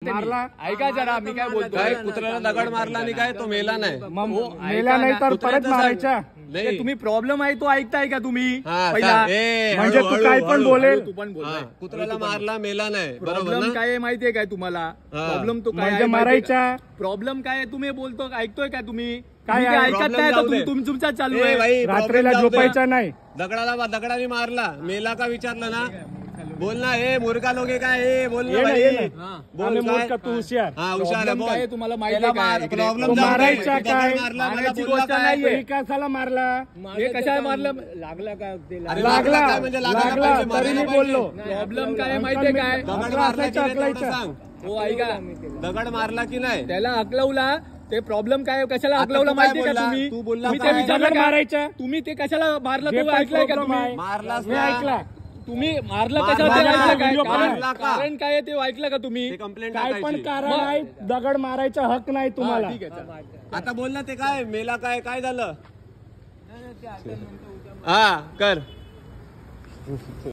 मारला ऐका जरा मी काय बोलतो काय कुत्र्याला दगड मारला आणि काय तो मेला नाही मेला नाही तर परत मारायचा नाही तुम्ही प्रॉब्लेम आहे तो ऐकताय का तुम्ही हा, पहिला ए, म्हणजे हळू, तू हळू, काय पण हळू. बोलेल तू पण बोलताय कुत्र्याला मारला मेला नाही बरोबर प्रॉब्लेम ना काय आहे माहितीये काय तुम्हाला हा. प्रॉब्लेम तो काय म्हणजे आहे मारायचा प्रॉब्लेम काय आहे तुम्ही बोलतो ऐकतोय का तुम्ही काय तुम्ही आहे? ऐकत Problem नाही जाऊ दे. तुमचा चालू ए, आहे भाई, रात्रीला problem जाऊ दे. झोपायचा नाही दगडाने मारला मेला का विचारलं ना बोल ना हे मुर्गा लोगे काय हे बोल ना ये ना, भाई. ये ना. बोल आम्ही काय? मूर्ख, तू हुशार हा हुशार आहे प्रॉब्लेम बोल काय आहे तुम्हाला माहिती आहे काय इकडे? प्रॉब्लेम तो जाऊ दे. मारायचा दगड काय? मारला, मला मारायची बोलला गोष्ट काय? नाहीये. हे कशाला मारला हे कशाला मारलं लागला का ते अरे लागला काय म्हणजे लागायला लागला पाहिजे, तरी मी मारायला बोललो पाहिजे. प्रॉब्लेम काय आहे माहितीये काय दगड आपला मारला की असायचा, नाही तेवढं अकलायचा. सांग हो ऐका दगड मारला की नाही त्याला अकलवला ते प्रॉब्लेम काय कशाला आता अकलवलं तू काय माहितीये का बोलला? तुम्ही तू बोलला तुम्ही ते काय? विचारलं दगड का? मारायचा. तुम्ही ते कशाला मारलं जे तो पण ऐकलंय का problem तुम्ही आहे. मारलास मी ना. ऐकला तुम्ही मारलं मारला कशाला ते ना. ऐकलं काय व्हिडिओ कारण मारला का? कारण काय आहे ते ऐकलं का तुम्ही ते कंप्लेंट काय पण टाकायची कारण नाही दगड मारायचा हक नाही तुम्हाला हा, ठीक आहे चला. आता बोल ना ते काय मेला काय झालं हा कर